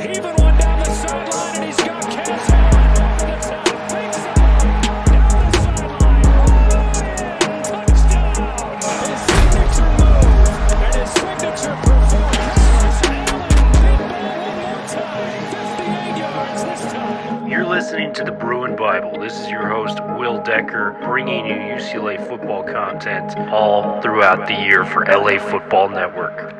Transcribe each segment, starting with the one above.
Even one down the sideline, and he's got Kazmeir over the top. Big side, down the sideline. Touchdown. His signature move and his signature performance. Allen, big ball one more time. 58 yards this time. You're listening to the Bruin Bible. This is your host, Will Decker, bringing you UCLA football content all throughout the year for LA Football Network.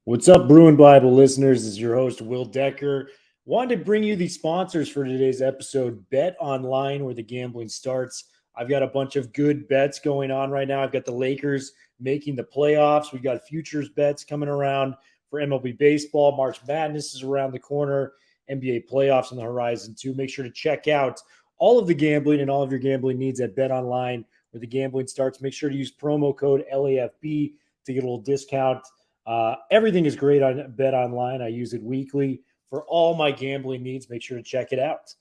What's up, Bruin Bible listeners? This is your host, Will Decker. Wanted to bring you the sponsors for today's episode, Bet Online, where the gambling starts. I've got a bunch of good bets going on right now. I've got the Lakers making the playoffs. We've got futures bets coming around for MLB baseball. March Madness is around the corner. NBA playoffs on the horizon too. Make sure to check out all of the gambling and all of your gambling needs at Bet Online, where the gambling starts. Make sure to use promo code LAFB to get a little discount. Everything is great on Bet Online. I use it weekly for all my gambling needs. Make sure to check it out.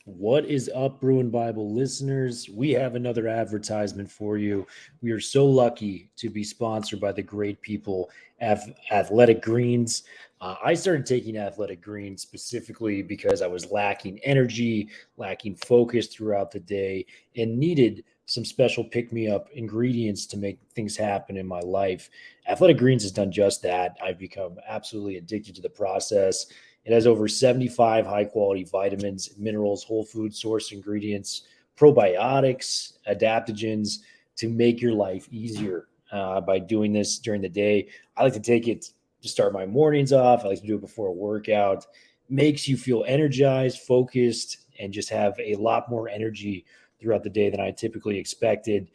What is up, Bruin Bible listeners? We have another advertisement for you. We are so lucky to be sponsored by the great people at Athletic Greens. I started taking Athletic Greens specifically because I was lacking energy, lacking focus throughout the day, and needed some special pick-me-up ingredients to make things happen in my life. Athletic Greens has done just that. I've become absolutely addicted to the process. It has over 75 high-quality vitamins, minerals, whole food source ingredients, probiotics, adaptogens to make your life easier by doing this during the day. I like to take it to start my mornings off. I like to do it before a workout. Makes you feel energized, focused, and just have a lot more energy throughout the day than I typically expected.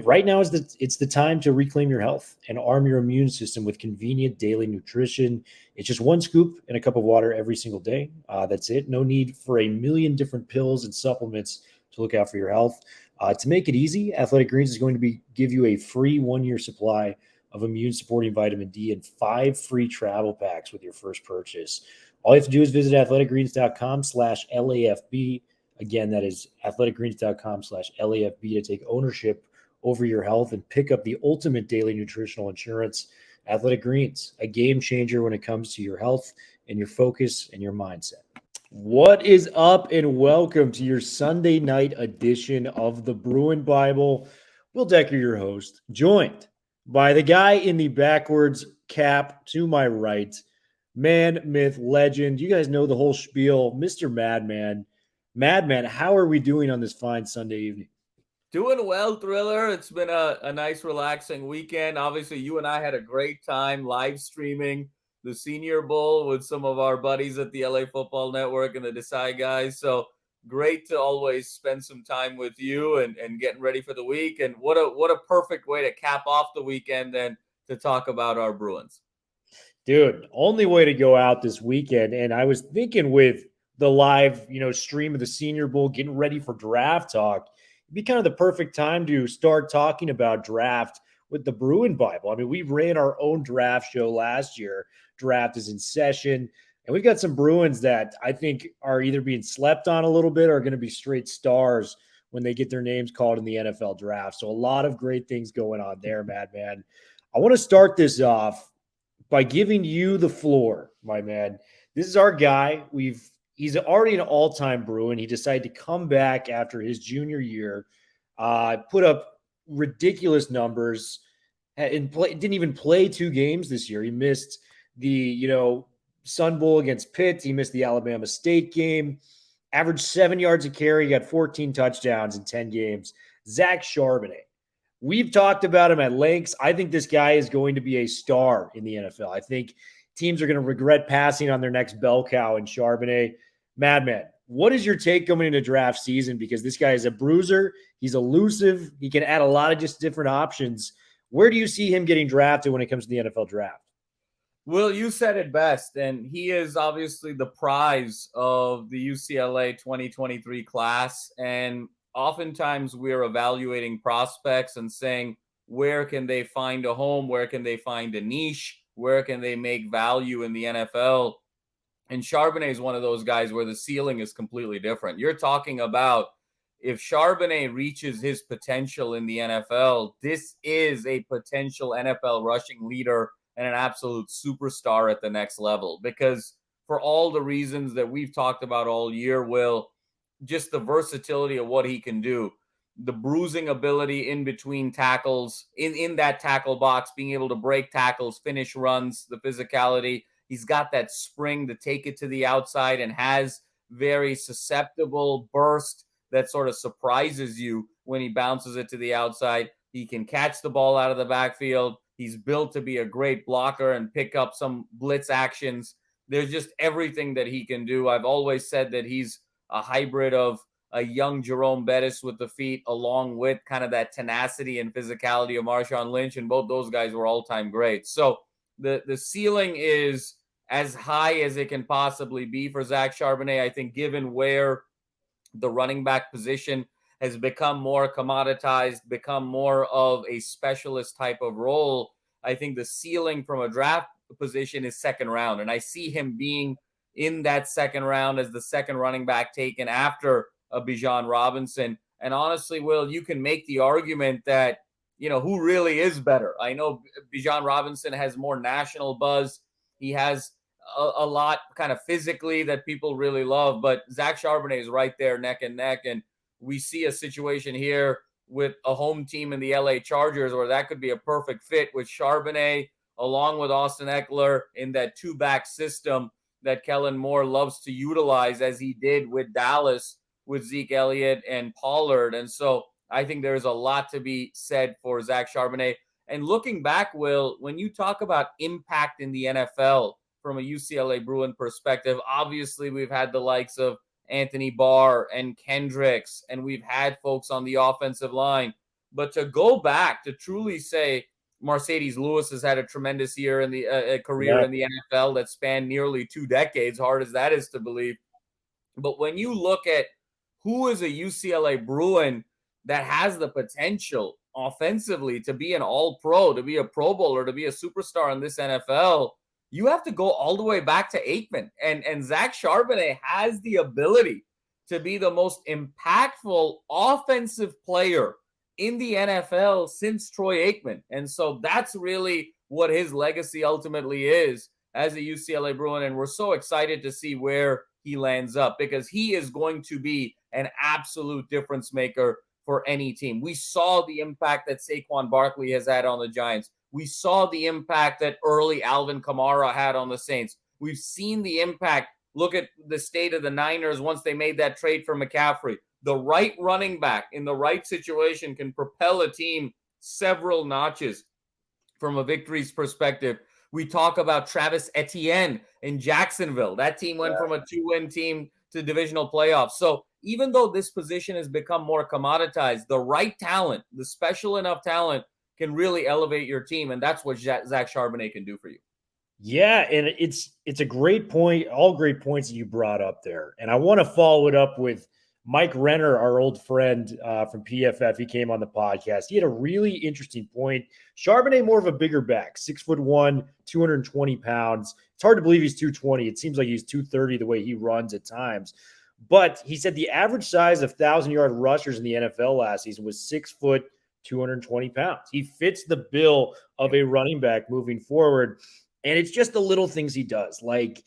Right now it's the time to reclaim your health and arm your immune system with convenient daily nutrition. It's just one scoop in a cup of water every single day. That's it. No need for a million different pills and supplements to look out for your health. To make it easy, Athletic Greens is going to give you a free 1-year supply of immune-supporting vitamin D and 5 free travel packs with your first purchase. All you have to do is visit athleticgreens.com/LAFB. Again, that is athleticgreens.com/LAFB to take ownership over your health and pick up the ultimate daily nutritional insurance. Athletic Greens, a game changer when it comes to your health and your focus and your mindset. What is up, and welcome to your Sunday night edition of the Bruin Bible. Will Decker, your host, joined by the guy in the backwards cap to my right, man, myth, legend. You guys know the whole spiel, Mr. Madman. Madman, how are we doing on this fine Sunday evening? Doing well, Thriller. It's been a nice, relaxing weekend. Obviously, you and I had a great time live streaming the Senior Bowl with some of our buddies at the LA Football Network and the Desai guys. So great to always spend some time with you and getting ready for the week. And what a perfect way to cap off the weekend then to talk about our Bruins. Dude, only way to go out this weekend. And I was thinking with the live, stream of the Senior Bowl, getting ready for draft talk, it'd be kind of the perfect time to start talking about draft with the Bruin Bible. I mean, we ran our own draft show last year. Draft is in session, and we've got some Bruins that I think are either being slept on a little bit or going to be straight stars when they get their names called in the NFL draft. So a lot of great things going on there, Madman. I want to start this off by giving you the floor, my man. This is our guy. He's already an all-time Bruin. He decided to come back after his junior year, put up ridiculous numbers, and didn't even play 2 games this year. He missed the, Sun Bowl against Pitt. He missed the Alabama State game. Averaged 7 yards a carry. Got 14 touchdowns in 10 games. Zach Charbonnet. We've talked about him at lengths. I think this guy is going to be a star in the NFL. I think teams are going to regret passing on their next bell cow in Charbonnet. Madman, what is your take coming into draft season? Because this guy is a bruiser. He's elusive. He can add a lot of just different options. Where do you see him getting drafted when it comes to the NFL draft? Will, you said it best, and he is obviously the prize of the UCLA 2023 class. And oftentimes we're evaluating prospects and saying, where can they find a home? Where can they find a niche? Where can they make value in the NFL? And Charbonnet is one of those guys where the ceiling is completely different. You're talking about if Charbonnet reaches his potential in the NFL, this is a potential NFL rushing leader and an absolute superstar at the next level. Because for all the reasons that we've talked about all year, Will, just the versatility of what he can do, the bruising ability in between tackles, in that tackle box, being able to break tackles, finish runs, the physicality. He's got that spring to take it to the outside and has very susceptible burst that sort of surprises you when he bounces it to the outside. He can catch the ball out of the backfield. He's built to be a great blocker and pick up some blitz actions. There's just everything that he can do. I've always said that he's a hybrid of a young Jerome Bettis with the feet, along with kind of that tenacity and physicality of Marshawn Lynch, and both those guys were all-time greats. So the ceiling is as high as it can possibly be for Zach Charbonnet. I think given where the running back position has become more commoditized, become more of a specialist type of role, I think the ceiling from a draft position is second round. And I see him being in that second round as the second running back taken after Bijan Robinson. And honestly, Will, you can make the argument that, who really is better? I know Bijan Robinson has more national buzz. He has a lot kind of physically that people really love, but Zach Charbonnet is right there neck and neck. And we see a situation here with a home team in the LA Chargers where that could be a perfect fit with Charbonnet along with Austin Eckler in that two-back system that Kellen Moore loves to utilize, as he did with Dallas with Zeke Elliott and Pollard. And so I think there's a lot to be said for Zach Charbonnet. And looking back, Will, when you talk about impact in the NFL from a UCLA Bruin perspective, obviously we've had the likes of Anthony Barr and Kendricks, and we've had folks on the offensive line. But to go back to truly say Mercedes Lewis has had a tremendous year in the career in the NFL that spanned nearly 2 decades, hard as that is to believe. But when you look at who is a UCLA Bruin that has the potential offensively to be an all-pro, to be a Pro Bowler, to be a superstar in this NFL, you have to go all the way back to Aikman. And Zach Charbonnet has the ability to be the most impactful offensive player in the NFL since Troy Aikman. And so that's really what his legacy ultimately is as a UCLA Bruin. And we're so excited to see where he lands up, because he is going to be an absolute difference maker for any team. We saw the impact that Saquon Barkley has had on the Giants. We saw the impact that early Alvin Kamara had on the Saints. We've seen the impact. Look at the state of the Niners once they made that trade for McCaffrey. The right running back in the right situation can propel a team several notches from a victories perspective. We talk about Travis Etienne in Jacksonville. That team went from a 2-win team to divisional playoffs. So even though this position has become more commoditized, the right talent, the special enough talent, can really elevate your team. And that's what Zach Charbonnet can do for you. Yeah, and it's a great point, all great points that you brought up there. And I want to follow it up with Mike Renner, our old friend from PFF. He came on the podcast. He had a really interesting point. Charbonnet, more of a bigger back, 6'1", 220 pounds. It's hard to believe he's 220. It seems like he's 230 the way he runs at times. But he said the average size of 1,000-yard rushers in the NFL last season was 6 foot, 220 pounds. He fits the bill of a running back moving forward. And it's just the little things he does. Like,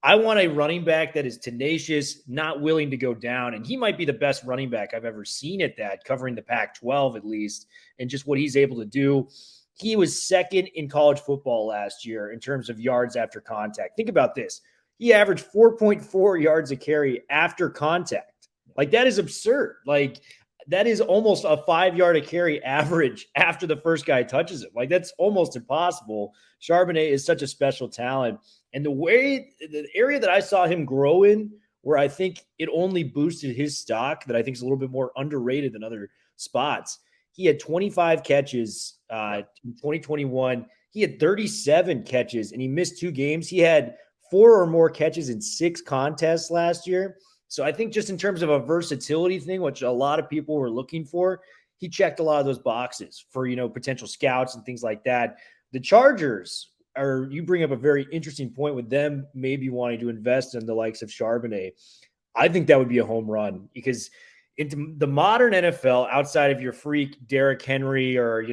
I want a running back that is tenacious, not willing to go down. And he might be the best running back I've ever seen at that, covering the Pac-12 at least, and just what he's able to do. He was second in college football last year in terms of yards after contact. Think about this. He averaged 4.4 yards a carry after contact. Like, that is absurd. Like, that is almost a 5-yard a carry average after the first guy touches it. Like, that's almost impossible. Charbonnet is such a special talent. And the area that I saw him grow in, where I think it only boosted his stock, that I think is a little bit more underrated than other spots. He had 25 catches in 2021. He had 37 catches, and he missed 2 games. He had 4 or more catches in 6 contests last year. So I think just in terms of a versatility thing, which a lot of people were looking for, he checked a lot of those boxes for, potential scouts and things like that. The Chargers you bring up a very interesting point with them maybe wanting to invest in the likes of Charbonnet. I think that would be a home run, because into the modern NFL, outside of your freak Derrick Henry or,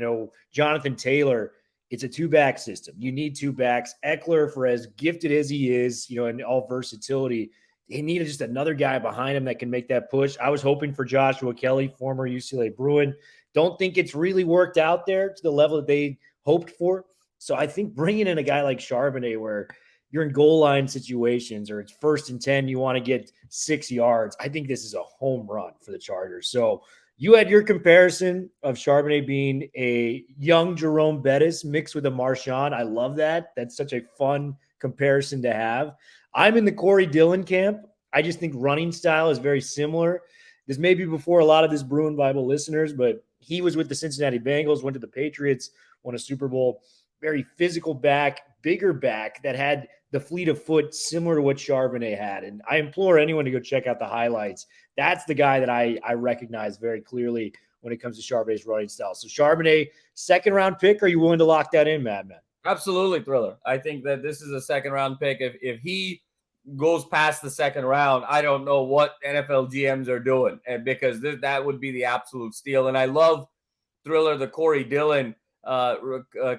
Jonathan Taylor, it's a two-back system. You need two backs. Eckler, for as gifted as he is, in all versatility, they needed just another guy behind him that can make that push. I was hoping for Joshua Kelly, former UCLA Bruin. Don't think it's really worked out there to the level that they hoped for. So I think bringing in a guy like Charbonnet, where you're in goal line situations or it's 1st and 10, you want to get 6 yards, I think this is a home run for the Chargers. So you had your comparison of Charbonnet being a young Jerome Bettis mixed with a Marshawn. I love that. That's such a fun comparison to have. I'm in the Corey Dillon camp. I just think running style is very similar. This may be before a lot of this Bruin Bible listeners, but he was with the Cincinnati Bengals, went to the Patriots, won a Super Bowl. Very physical back, bigger back that had the fleet of foot similar to what Charbonnet had. And I implore anyone to go check out the highlights. That's the guy that I recognize very clearly when it comes to Charbonnet's running style. So Charbonnet, 2nd-round pick. Are you willing to lock that in, Madman? Absolutely, Thriller. I think that this is a 2nd-round pick. If he goes past the 2nd round, I don't know what NFL GMs are doing, and because that would be the absolute steal. And I love, Thriller, the Corey Dillon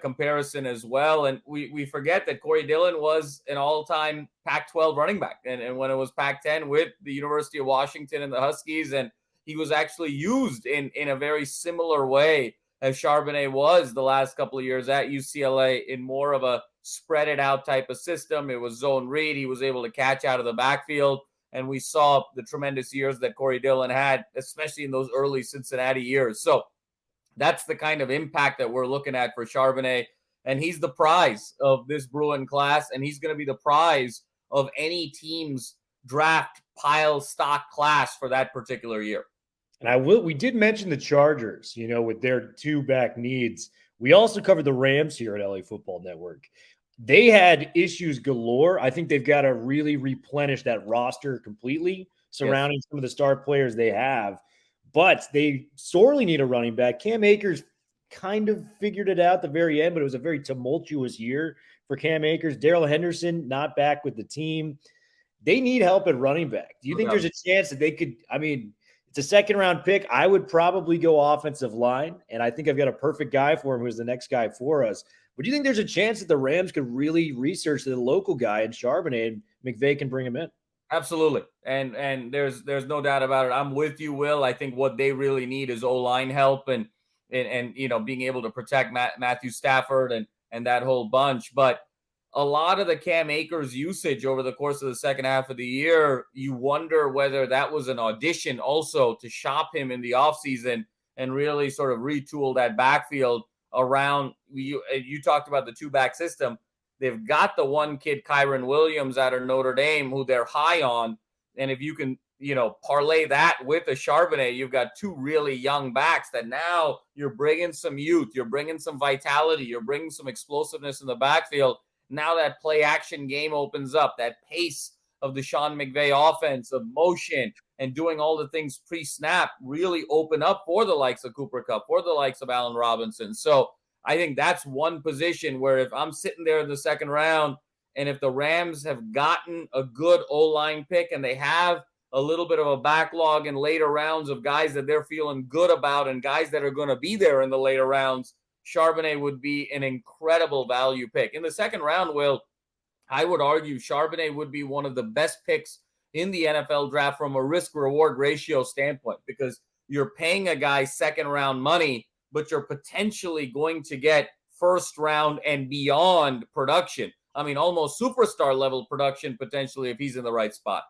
comparison as well. And we forget that Corey Dillon was an all-time Pac-12 running back. And when it was Pac-10 with the University of Washington and the Huskies, and he was actually used in a very similar way as Charbonnet was the last couple of years at UCLA, in more of a spread it out type of system. It was zone read. He was able to catch out of the backfield. And we saw the tremendous years that Corey Dillon had, especially in those early Cincinnati years. So that's the kind of impact that we're looking at for Charbonnet. And he's the prize of this Bruin class. And he's going to be the prize of any team's draft pile stock class for that particular year. And we did mention the Chargers, with their two-back needs. We also covered the Rams here at LA Football Network. They had issues galore. I think they've got to really replenish that roster completely surrounding some of the star players they have. But they sorely need a running back. Cam Akers kind of figured it out at the very end, but it was a very tumultuous year for Cam Akers. Darrell Henderson not back with the team. They need help at running back. Do you think there's a chance that they could – it's a 2nd-round pick. I would probably go offensive line, and I think I've got a perfect guy for him who's the next guy for us. But do you think there's a chance that the Rams could really research the local guy in Charbonnet and McVay can bring him in? Absolutely. And there's no doubt about it. I'm with you, Will. I think what they really need is O-line help and being able to protect Matthew Stafford and that whole bunch. But a lot of the Cam Akers usage over the course of the second half of the year, you wonder whether that was an audition also to shop him in the offseason and really sort of retool that backfield around. You talked about the two-back system. They've got the one kid, Kyron Williams, out of Notre Dame, who they're high on. And if you can, parlay that with a Charbonnet, you've got two really young backs that now you're bringing some youth, you're bringing some vitality, you're bringing some explosiveness in the backfield. Now that play action game opens up, that pace of the Sean McVay offense, of motion and doing all the things pre-snap really open up for the likes of Cooper Kupp, for the likes of Allen Robinson. So I think that's one position where if I'm sitting there in the 2nd round and if the Rams have gotten a good O-line pick and they have a little bit of a backlog in later rounds of guys that they're feeling good about and guys that are going to be there in the later rounds, Charbonnet would be an incredible value pick. In the 2nd round, Will, I would argue Charbonnet would be one of the best picks in the NFL draft from a risk-reward ratio standpoint, because you're paying a guy 2nd-round money, but you're potentially going to get 1st round and beyond production. I mean, almost superstar level production potentially if he's in the right spot.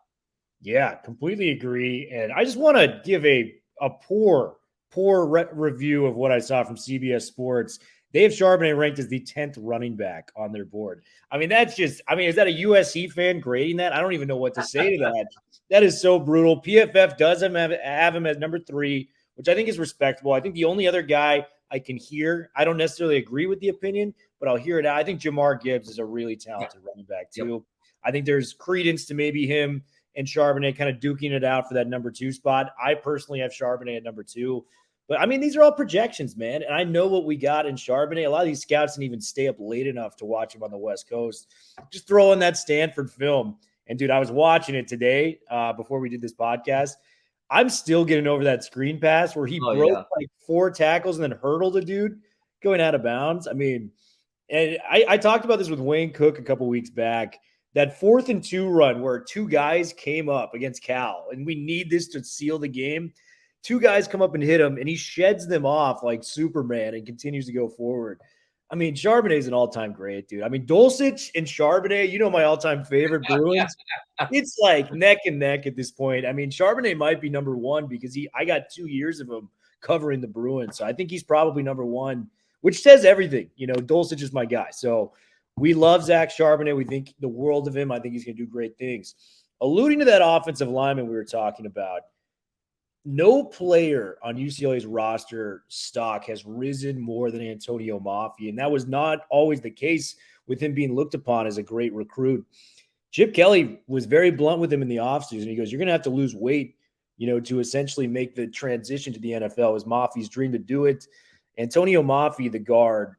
Yeah, completely agree. And I just want to give a poor review of what I saw from CBS Sports. They have Charbonnet ranked as the 10th running back on their board. Is that a USC fan grading that? I don't even know what to say to that. That is so brutal. PFF does have him as number 3, which I think is respectable. I think the only other guy I can hear, I don't necessarily agree with the opinion, but I'll hear it out. I think Jamar Gibbs is a really talented running back too. Yep. I think there's credence to maybe him and Charbonnet kind of duking it out for that number 2 spot. I personally have Charbonnet at number 2. But, these are all projections, man. And I know what we got in Charbonnet. A lot of these scouts didn't even stay up late enough to watch him on the West Coast. Just throw in that Stanford film. And, dude, I was watching it today before we did this podcast. I'm still getting over that screen pass where he broke like 4 tackles and then hurdled a dude going out of bounds. And I talked about this with Wayne Cook a couple weeks back. That 4th and 2 run where 2 guys came up against Cal, and we need this to seal the game. 2 guys come up and hit him, and he sheds them off like Superman and continues to go forward. I mean, Charbonnet is an all-time great, dude. I mean, Dulcich and Charbonnet, you know my all-time favorite Bruins. It's like neck and neck at this point. I mean, Charbonnet might be number 1 because I got 2 years of him covering the Bruins. So I think he's probably number 1, which says everything. You know, Dulcich is my guy. So we love Zach Charbonnet. We think the world of him. I think he's going to do great things. Alluding to that offensive lineman we were talking about, no player on UCLA's roster stock has risen more than Antonio Mafi, and that was not always the case with him being looked upon as a great recruit. Chip Kelly was very blunt with him in the offseason. He goes, you're going to have to lose weight, you know, to essentially make the transition to the NFL. It was Mafi's dream to do it. Antonio Mafi, the guard,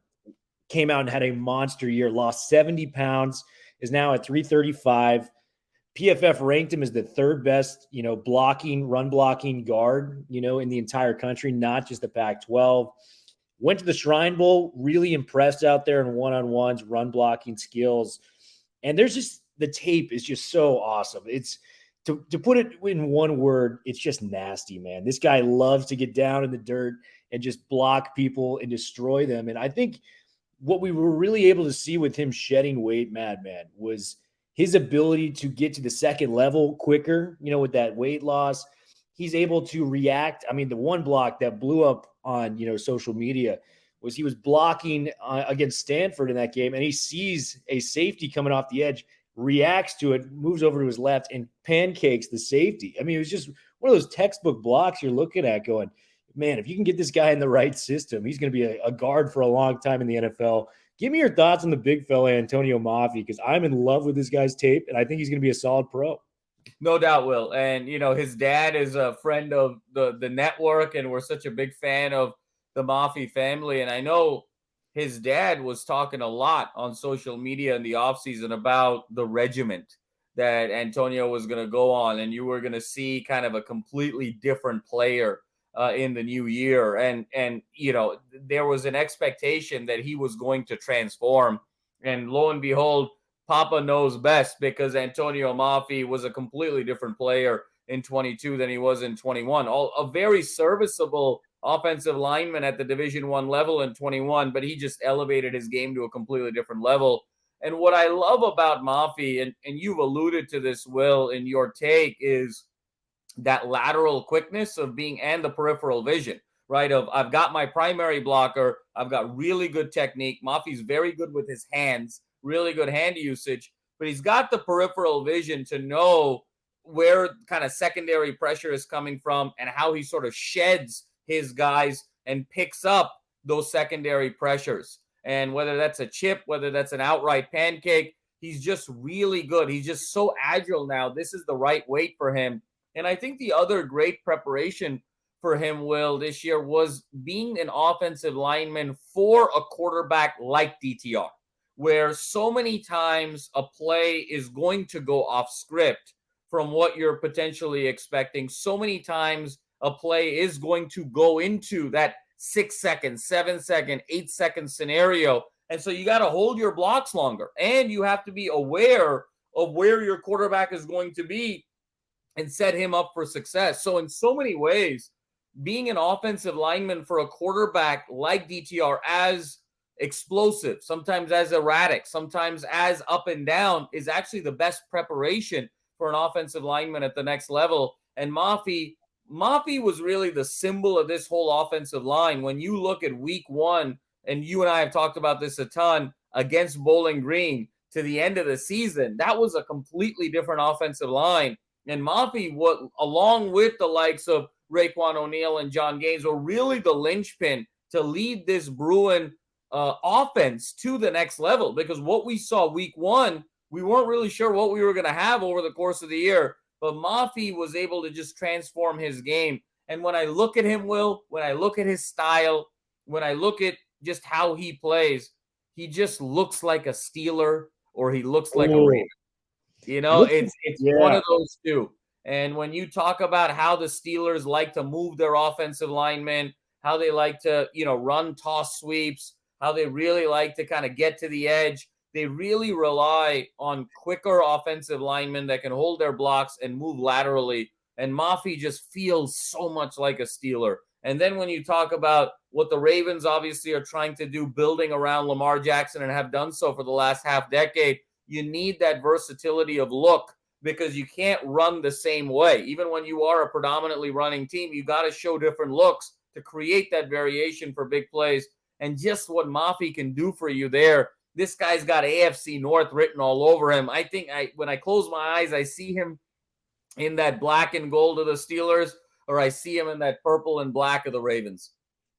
came out and had a monster year, lost 70 pounds, is now at 335. PFF ranked him as the 3rd best, you know, run blocking guard, you know, in the entire country, not just the Pac-12. Went to the Shrine Bowl, really impressed out there in one-on-ones, run blocking skills. And there's just, the tape is just so awesome. It's, to put it in one word, it's just nasty, man. This guy loves to get down in the dirt and just block people and destroy them. And I think what we were really able to see with him shedding weight, Madman, was his ability to get to the second level quicker, you know, with that weight loss. He's able to react. I mean, the one block that blew up on, you know, social media was he was blocking against Stanford in that game, and he sees a safety coming off the edge, reacts to it, moves over to his left, and pancakes the safety. I mean, it was just one of those textbook blocks you're looking at going, man, if you can get this guy in the right system, he's going to be a guard for a long time in the NFL. Give me your thoughts on the big fella, Antonio Mafi, because I'm in love with this guy's tape, and I think he's going to be a solid pro. No doubt, Will. And, you know, his dad is a friend of the network, and we're such a big fan of the Mafi family. And I know his dad was talking a lot on social media in the offseason about the regiment that Antonio was going to go on, and you were going to see kind of a completely different player in the new year. And, you know, there was an expectation that he was going to transform. And lo and behold, Papa knows best, because Antonio Mafi was a completely different player in 22 than he was in 21. A very serviceable offensive lineman at the Division I level in 21, but he just elevated his game to a completely different level. And what I love about Mafi, and you've alluded to this, Will, in your take, is that lateral quickness of being, and the peripheral vision, right? Of, I've got my primary blocker, I've got really good technique. Mafi's very good with his hands, really good hand usage, but he's got the peripheral vision to know where kind of secondary pressure is coming from and how he sort of sheds his guys and picks up those secondary pressures. And whether that's a chip, whether that's an outright pancake, he's just really good. He's just so agile now. This is the right weight for him. And I think the other great preparation for him, Will, this year was being an offensive lineman for a quarterback like DTR, where so many times a play is going to go off script from what you're potentially expecting. So many times a play is going to go into that 6 second, 7 second, 8 second scenario. And so you got to hold your blocks longer, and you have to be aware of where your quarterback is going to be and set him up for success. So in so many ways, being an offensive lineman for a quarterback like DTR, as explosive, sometimes as erratic, sometimes as up and down, is actually the best preparation for an offensive lineman at the next level. And Mafi was really the symbol of this whole offensive line. When you look at week 1, and you and I have talked about this a ton, against Bowling Green to the end of the season, that was a completely different offensive line. And Mafi, along with the likes of Raekwon O'Neal and John Gaines, were really the linchpin to lead this Bruin offense to the next level. Because what we saw week 1, we weren't really sure what we were going to have over the course of the year. But Mafi was able to just transform his game. And when I look at him, Will, when I look at his style, when I look at just how he plays, he just looks like a Steeler, or he looks like a Raven. You know, it's one of those two. And when you talk about how the Steelers like to move their offensive linemen, how they like to, you know, run toss sweeps, how they really like to kind of get to the edge. They really rely on quicker offensive linemen that can hold their blocks and move laterally. And Mafi just feels so much like a Steeler. And then when you talk about what the Ravens obviously are trying to do, building around Lamar Jackson and have done so for the last half decade, you need that versatility of look because you can't run the same way. Even when you are a predominantly running team, you got to show different looks to create that variation for big plays. And just what Mafi can do for you there. This guy's got AFC North written all over him. I think when I close my eyes, I see him in that black and gold of the Steelers, or I see him in that purple and black of the Ravens.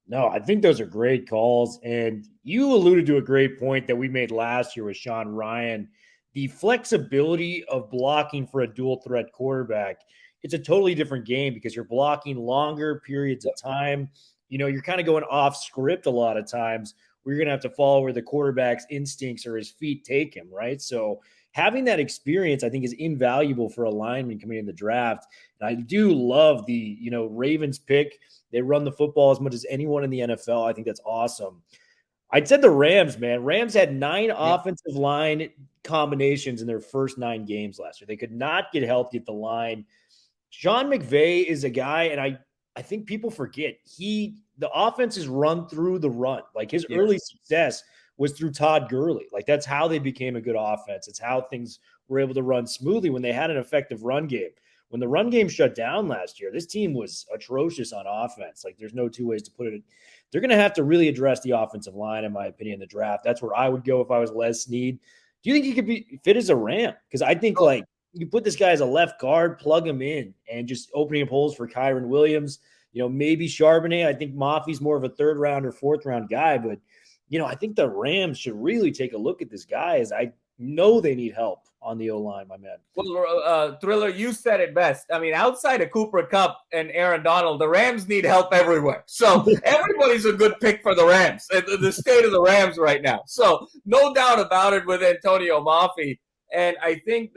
No, I think those are great calls. And you alluded to a great point that we made last year with Sean Ryan. The flexibility of blocking for a dual threat quarterback, it's a totally different game because you're blocking longer periods of time. You're kind of going off script a lot of times. We're going to have to follow where the quarterback's instincts or his feet take him, right? So having that experience, I think, is invaluable for a lineman coming in the draft. And I do love the, Ravens pick. They run the football as much as anyone in the NFL. I think that's awesome. I said the Rams, man. Rams had 9 offensive line combinations in their first 9 games last year. They could not get healthy at the line. Sean McVay is a guy, and I think people forget, the offense is run through the run. Like his early success was through Todd Gurley. Like that's how they became a good offense. It's how things were able to run smoothly when they had an effective run game. When the run game shut down last year, this team was atrocious on offense. Like there's no two ways to put it. They're going to have to really address the offensive line, in my opinion, in the draft. That's where I would go if I was Les Snead. Do you think he could be fit as a Ram? Because I think you put this guy as a left guard, plug him in, and just opening up holes for Kyren Williams. Maybe Charbonnet. I think Mafi's more of a 3rd round or 4th round guy, but I think the Rams should really take a look at this guy, as I know they need help on the O-line, my man. Well, Thriller, you said it best. I mean, outside of Cooper Kupp and Aaron Donald, the Rams need help everywhere. So everybody's a good pick for the Rams, the state of the Rams right now. So no doubt about it with Antonio Mafi. And I think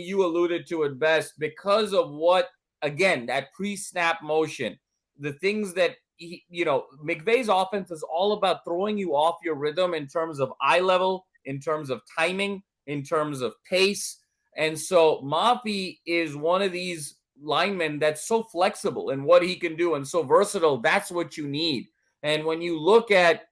you alluded to it best because of what, again, that pre-snap motion, the things that McVay's offense is all about throwing you off your rhythm in terms of eye level, in terms of timing, in terms of pace. And so Mafi is one of these linemen that's so flexible in what he can do and so versatile. That's what you need. And when you look at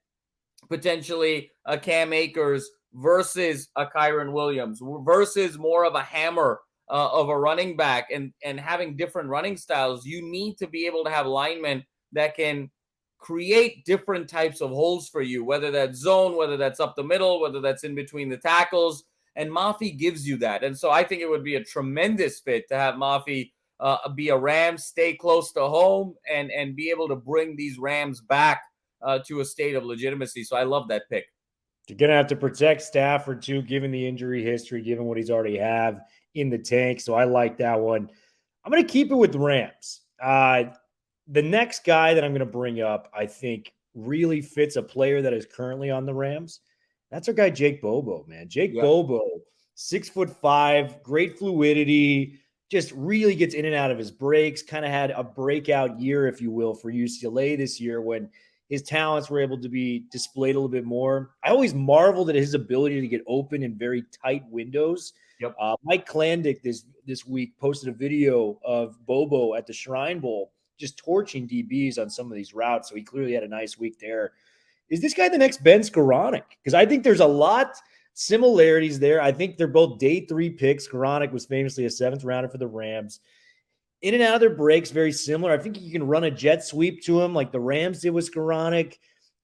potentially a Cam Akers versus a Kyren Williams versus more of a hammer of a running back and having different running styles, you need to be able to have linemen that can create different types of holes for you, whether that's zone, whether that's up the middle, whether that's in between the tackles. And Mafi gives you that. And so I think it would be a tremendous fit to have Mafi be a Ram, stay close to home, and be able to bring these Rams back to a state of legitimacy. So I love that pick. You're going to have to protect Stafford, too, given the injury history, given what he's already have in the tank. So I like that one. I'm going to keep it with the Rams. The next guy that I'm going to bring up, I think, really fits a player that is currently on the Rams. That's our guy, Jake Bobo, man. Jake Bobo, 6'5", great fluidity, just really gets in and out of his breaks, kind of had a breakout year, if you will, for UCLA this year when his talents were able to be displayed a little bit more. I always marveled at his ability to get open in very tight windows. Yep. Mike Klandick this week posted a video of Bobo at the Shrine Bowl just torching DBs on some of these routes, so he clearly had a nice week there. Is this guy the next Ben Skoranek? Because I think there's a lot similarities there. I think they're both day 3 picks. Skoranek was famously a 7th rounder for the Rams. In and out of their breaks, very similar. I think you can run a jet sweep to him like the Rams did with Skoranek.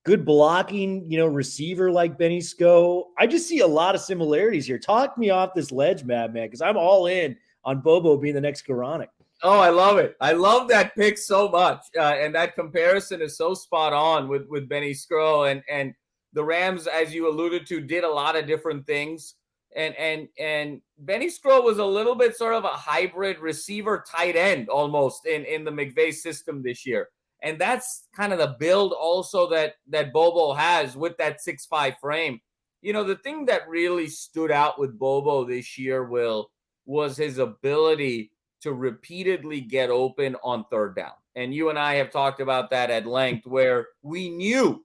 Good blocking, receiver like Benny Sko. I just see a lot of similarities here. Talk me off this ledge, Madman, because I'm all in on Bobo being the next Skoranek. Oh, I love it. I love that pick so much. And that comparison is so spot on with Benny Skro. And the Rams, as you alluded to, did a lot of different things. And Benny Skro was a little bit sort of a hybrid receiver tight end almost in the McVay system this year. And that's kind of the build also that Bobo has with that 6'5" frame. The thing that really stood out with Bobo this year, Will, was his ability to repeatedly get open on 3rd down. And you and I have talked about that at length, where we knew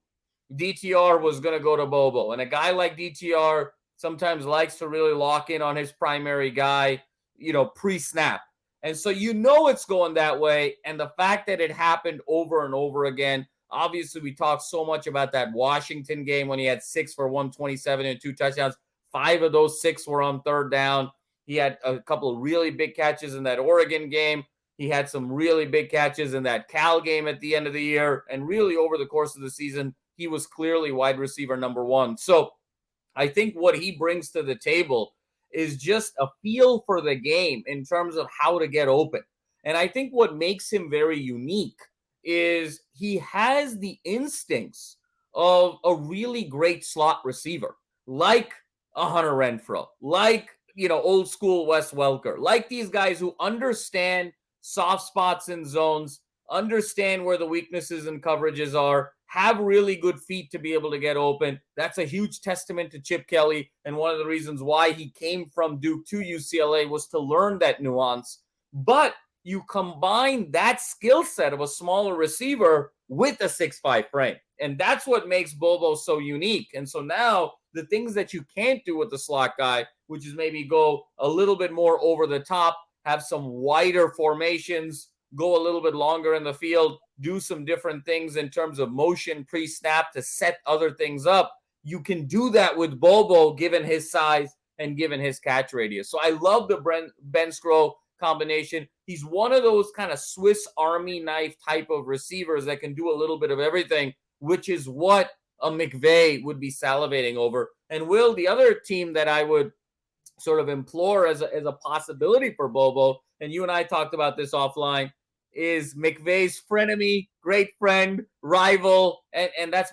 DTR was going to go to Bobo. And a guy like DTR sometimes likes to really lock in on his primary guy, pre-snap. And so it's going that way. And the fact that it happened over and over again, obviously we talked so much about that Washington game when he had 6 for 127 and 2 touchdowns. 5 of those 6 were on third down. He had a couple of really big catches in that Oregon game. He had some really big catches in that Cal game at the end of the year. And really over the course of the season, he was clearly wide receiver number 1. So I think what he brings to the table is just a feel for the game in terms of how to get open. And I think what makes him very unique is he has the instincts of a really great slot receiver, like a Hunter Renfrow, like, old school Wes Welker, like these guys who understand soft spots and zones, understand where the weaknesses and coverages are, have really good feet to be able to get open. That's a huge testament to Chip Kelly. And one of the reasons why he came from Duke to UCLA was to learn that nuance. But you combine that skill set of a smaller receiver with a 6'5" frame. And that's what makes Bobo so unique. And so now the things that you can't do with the slot guy, which is maybe go a little bit more over the top, have some wider formations, go a little bit longer in the field, do some different things in terms of motion pre-snap to set other things up. You can do that with Bobo given his size and given his catch radius. So I love the Ben Skro combination. He's one of those kind of Swiss Army knife type of receivers that can do a little bit of everything, which is what a McVay would be salivating over. And Will, the other team that I would sort of implore as a possibility for Bobo, and you and I talked about this offline, is McVay's frenemy, great friend, rival, and that's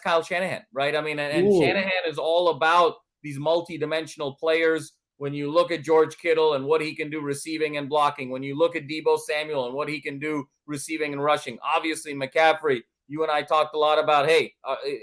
Kyle Shanahan, right? I mean, and Shanahan is all about these multi-dimensional players. When you look at George Kittle and what he can do receiving and blocking, when you look at Deebo Samuel and what he can do receiving and rushing, obviously McCaffrey, you and I talked a lot about, hey,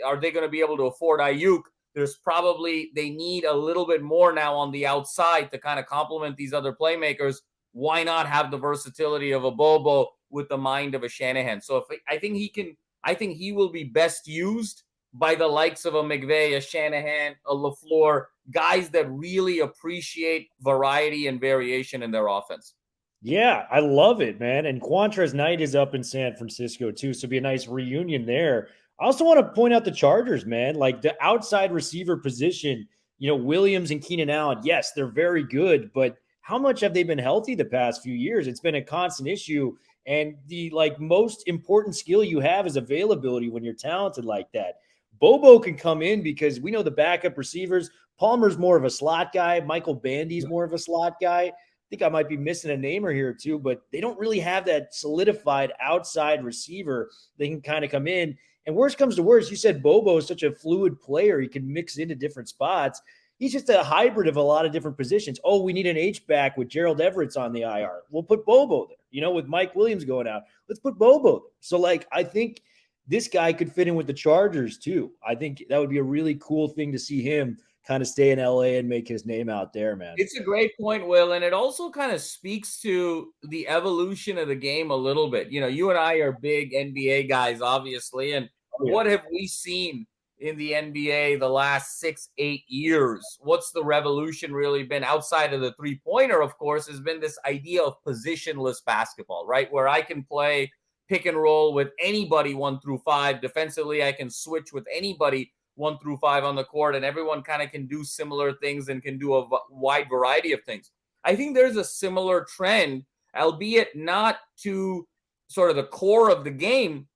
are they going to be able to afford Ayuk? They need a little bit more now on the outside to kind of complement these other playmakers. Why not have the versatility of a Bobo with the mind of a Shanahan? So I think he will be best used by the likes of a McVay, a Shanahan, a LaFleur, guys that really appreciate variety and variation in their offense. Yeah, I love it, man. And Quantrez Knight is up in San Francisco too, so it'll be a nice reunion there. I also want to point out the Chargers, man. Like the outside receiver position, Williams and Keenan Allen, yes, they're very good, but how much have they been healthy the past few years? It's been a constant issue. And the most important skill you have is availability when you're talented like that. Bobo can come in because we know the backup receivers. Palmer's more of a slot guy. Michael Bandy's more of a slot guy. I think I might be missing a name or here too, but they don't really have that solidified outside receiver. They can kind of come in. And worst comes to worst, you said Bobo is such a fluid player. He can mix into different spots. He's just a hybrid of a lot of different positions. Oh, we need an H-back with Gerald Everett's on the IR. We'll put Bobo there. With Mike Williams going out, let's put Bobo there. So, I think this guy could fit in with the Chargers too. I think that would be a really cool thing to see him kind of stay in LA and make his name out there, man. It's a great point, Will. And it also kind of speaks to the evolution of the game a little bit. You and I are big NBA guys, obviously. And what have we seen in the NBA the last 6-8 years? What's the revolution really been outside of the three-pointer, of course, has been this idea of positionless basketball, right? Where I can play pick and roll with anybody 1 through 5. Defensively, I can switch with anybody 1 through 5 on the court, and everyone kind of can do similar things and can do a wide variety of things. I think there's a similar trend, albeit not to sort of the core of the game,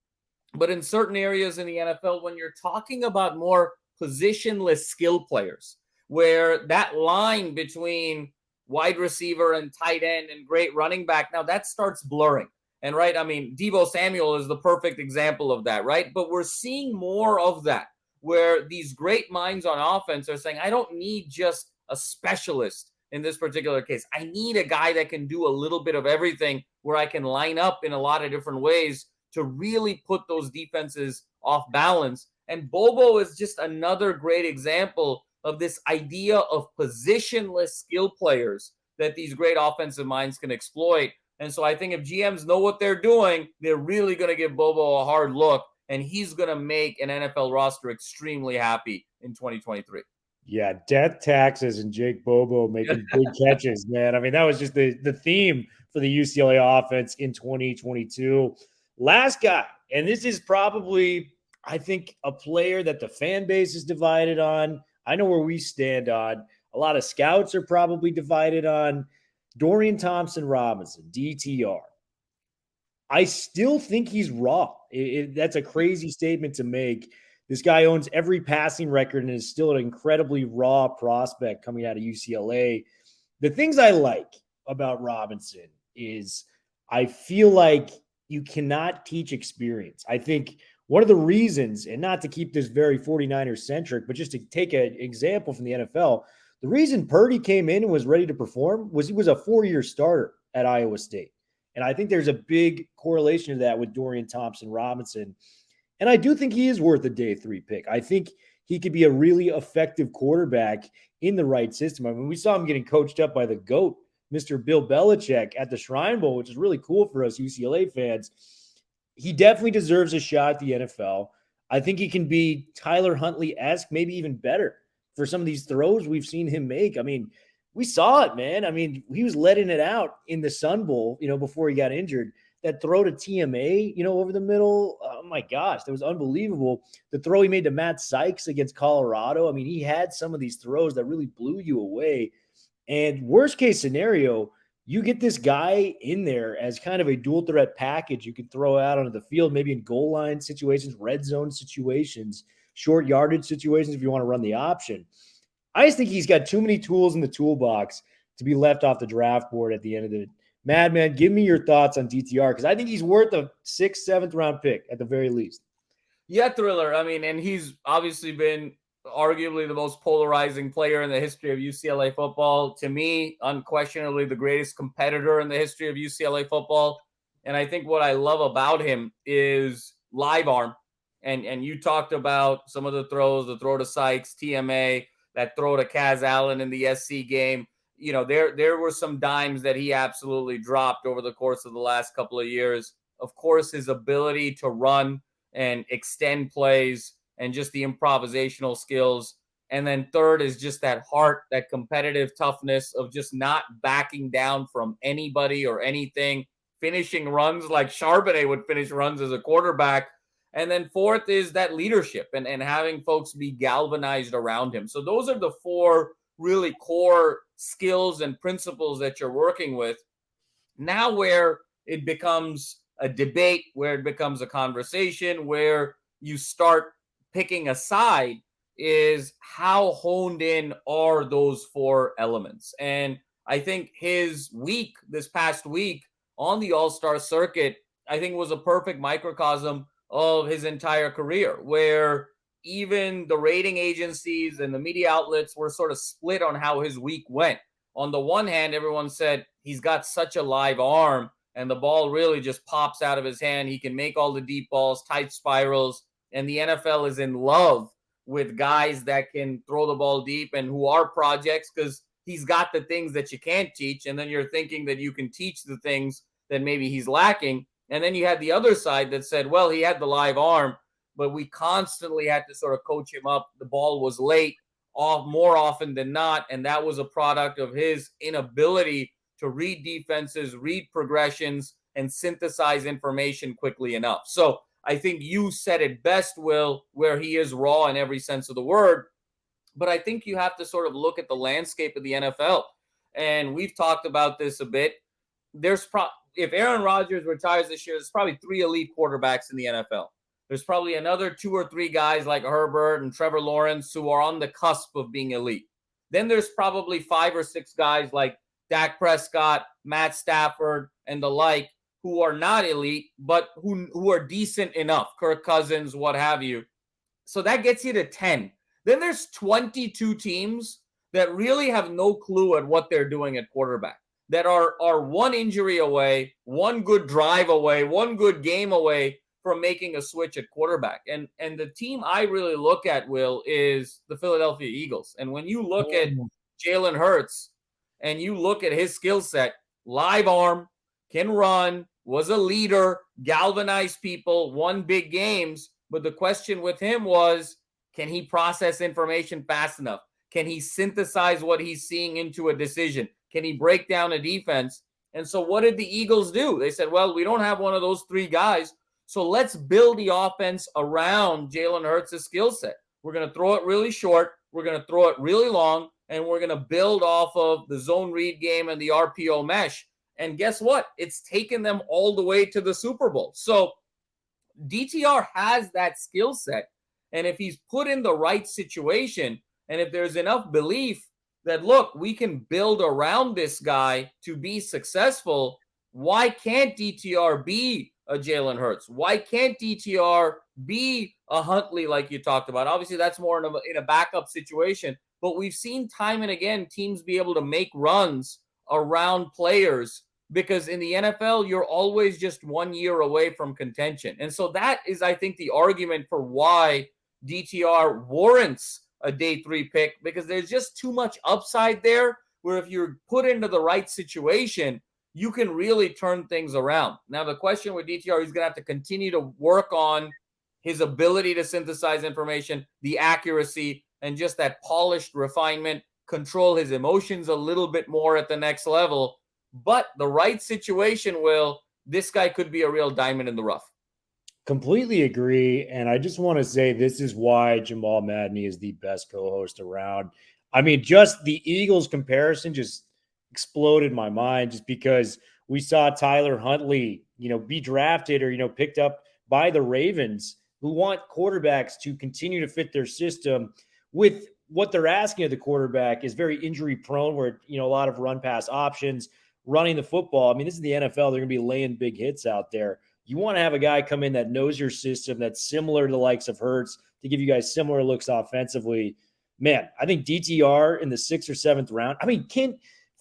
but in certain areas in the NFL, when you're talking about more positionless skill players, where that line between wide receiver and tight end and great running back, now that starts blurring. And right, I mean, Deebo Samuel is the perfect example of that, right? But we're seeing more of that, where these great minds on offense are saying, I don't need just a specialist in this particular case. I need a guy that can do a little bit of everything, where I can line up in a lot of different ways to really put those defenses off balance. And Bobo is just another great example of this idea of positionless skill players that these great offensive minds can exploit. And so I think if GMs know what they're doing, they're really going to give Bobo a hard look and he's going to make an NFL roster extremely happy in 2023. Yeah, death taxes and Jake Bobo making big catches, man. I mean, that was just the theme for the UCLA offense in 2022. Last guy, and this is probably, I think, a player that the fan base is divided on. I know where we stand on. A lot of scouts are probably divided on. Dorian Thompson-Robinson, DTR. I still think he's raw. That's a crazy statement to make. This guy owns every passing record and is still an incredibly raw prospect coming out of UCLA. The things I like about Robinson is I feel like you cannot teach experience. I think one of the reasons, and not to keep this very 49ers centric, but just to take an example from the NFL, the reason Purdy came in and was ready to perform was he was a 4-year starter at Iowa State. And I think there's a big correlation to that with Dorian Thompson-Robinson. And I do think he is worth a day 3 pick. I think he could be a really effective quarterback in the right system. I mean, we saw him getting coached up by the GOAT, Mr. Bill Belichick, at the Shrine Bowl, which is really cool for us UCLA fans. He definitely deserves a shot at the NFL. I think he can be Tyler Huntley-esque, maybe even better for some of these throws we've seen him make. I mean, we saw it, man. I mean, he was letting it out in the Sun Bowl, before he got injured. That throw to TMA, over the middle, oh my gosh, that was unbelievable. The throw he made to Matt Sykes against Colorado, I mean, he had some of these throws that really blew you away. And worst case scenario, you get this guy in there as kind of a dual threat package you can throw out onto the field, maybe in goal line situations, red zone situations, short yardage situations if you want to run the option. I just think he's got too many tools in the toolbox to be left off the draft board at the end of the Madman, give me your thoughts on DTR, because I think he's worth a 6th, 7th round pick at the very least. Yeah, Thriller. I mean, and he's obviously been arguably the most polarizing player in the history of UCLA football. To me, unquestionably the greatest competitor in the history of UCLA football. And I think what I love about him is live arm. And you talked about some of the throws, the throw to Sykes, TMA, that throw to Kaz Allen in the SC game. There were some dimes that he absolutely dropped over the course of the last couple of years. Of course, his ability to run and extend plays and just the improvisational skills. And then third is just that heart, that competitive toughness of just not backing down from anybody or anything, finishing runs like Charbonnet would finish runs as a quarterback. And then fourth is that leadership and having folks be galvanized around him. So those are the 4 really core skills and principles that you're working with. Now where it becomes a debate, where it becomes a conversation, where you start picking a side is how honed in are those 4 elements. And I think his week, this past week on the All-Star circuit, I think was a perfect microcosm of his entire career, where even the rating agencies and the media outlets were sort of split on how his week went. On the one hand, everyone said he's got such a live arm and the ball really just pops out of his hand. He can make all the deep balls, tight spirals, and the NFL is in love with guys that can throw the ball deep and who are projects because he's got the things that you can't teach. And then you're thinking that you can teach the things that maybe he's lacking. And then you had the other side that said, well, he had the live arm, but we constantly had to sort of coach him up. The ball was late more often than not, and that was a product of his inability to read defenses, read progressions, and synthesize information quickly enough. So I think you said it best, Will, where he is raw in every sense of the word. But I think you have to sort of look at the landscape of the NFL. And we've talked about this a bit. If Aaron Rodgers retires this year, there's probably 3 elite quarterbacks in the NFL. There's probably another 2 or 3 guys like Herbert and Trevor Lawrence who are on the cusp of being elite. Then there's probably 5 or 6 guys like Dak Prescott, Matt Stafford, and the like who are not elite, but who are decent enough, Kirk Cousins, what have you. So that gets you to 10. Then there's 22 teams that really have no clue at what they're doing at quarterback, that are 1 injury away, 1 good drive away, 1 good game away from making a switch at quarterback. And the team I really look at, Will, is the Philadelphia Eagles. And when you look at Jalen Hurts and you look at his skill set, live arm, can run, was a leader, galvanized people, won big games. But the question with him was, can he process information fast enough? Can he synthesize what he's seeing into a decision? Can he break down a defense? And so what did the Eagles do? They said, well, we don't have one of those three guys, so let's build the offense around Jalen Hurts' skill set. We're going to throw it really short. We're going to throw it really long, and we're going to build off of the zone read game and the RPO mesh. And guess what? It's taken them all the way to the Super Bowl. So DTR has that skill set. And if he's put in the right situation, and if there's enough belief that, look, we can build around this guy to be successful, why can't DTR be a Jalen Hurts? Why can't DTR be a Huntley like you talked about? Obviously, that's more in a backup situation. But we've seen time and again teams be able to make runs around players because in the NFL, you're always just 1 year away from contention. And so that is, I think, the argument for why DTR warrants a day 3 pick, because there's just too much upside there where if you're put into the right situation, you can really turn things around. Now, the question with DTR, he's going to have to continue to work on his ability to synthesize information, the accuracy, and just that polished refinement, control his emotions a little bit more at the next level. But the right situation, this guy could be a real diamond in the rough. Completely agree. And I just want to say this is why Jamal Madney is the best co-host around. I mean, just the Eagles comparison just exploded my mind just because we saw Tyler Huntley, be drafted or, picked up by the Ravens, who want quarterbacks to continue to fit their system with what they're asking of the quarterback is very injury prone, where, a lot of run pass options, running the football. I mean, this is the NFL. They're going to be laying big hits out there. You want to have a guy come in that knows your system, that's similar to the likes of Hurts, to give you guys similar looks offensively. Man, I think DTR in the 6th or 7th round. I mean,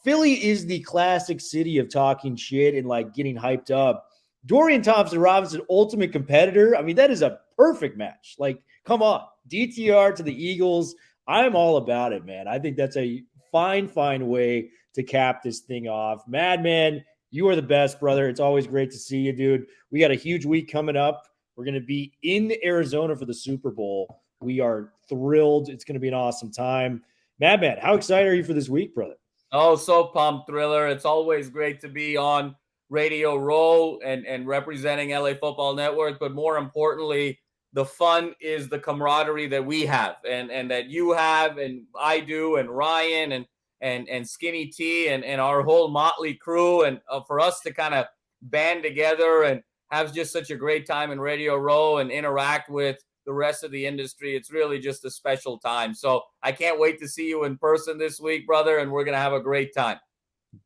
Philly is the classic city of talking shit and getting hyped up. Dorian Thompson-Robinson, ultimate competitor. I mean, that is a perfect match. Come on. DTR to the Eagles. I'm all about it, man. I think that's a fine way to cap this thing off. Madman, you are the best, brother. It's always great to see you, dude. We got a huge week coming up. We're going to be in Arizona for the Super Bowl. We are thrilled. It's going to be an awesome time. Madman, how excited are you for this week, brother? Oh, so pumped, Thriller. It's always great to be on Radio Row and representing LA Football Network. But more importantly, the fun is the camaraderie that we have and that you have and I do and Ryan and Skinny T and our whole motley crew. And for us to kind of band together and have just such a great time in Radio Row and interact with the rest of the industry, it's really just a special time. So I can't wait to see you in person this week, brother, and we're going to have a great time.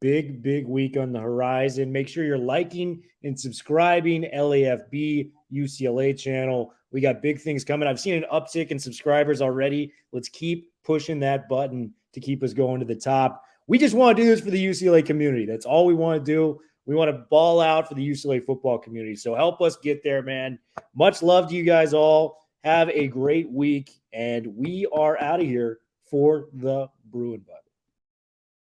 Big week on the horizon. Make sure you're liking and subscribing LAFB UCLA channel. We got big things coming. I've seen an uptick in subscribers already. Let's keep pushing that button to keep us going to the top. We just want to do this for the UCLA community. That's all we want to do. We want to ball out for the UCLA football community. So help us get there, man. Much love to you guys all. Have a great week. And we are out of here for the Bruin Bible.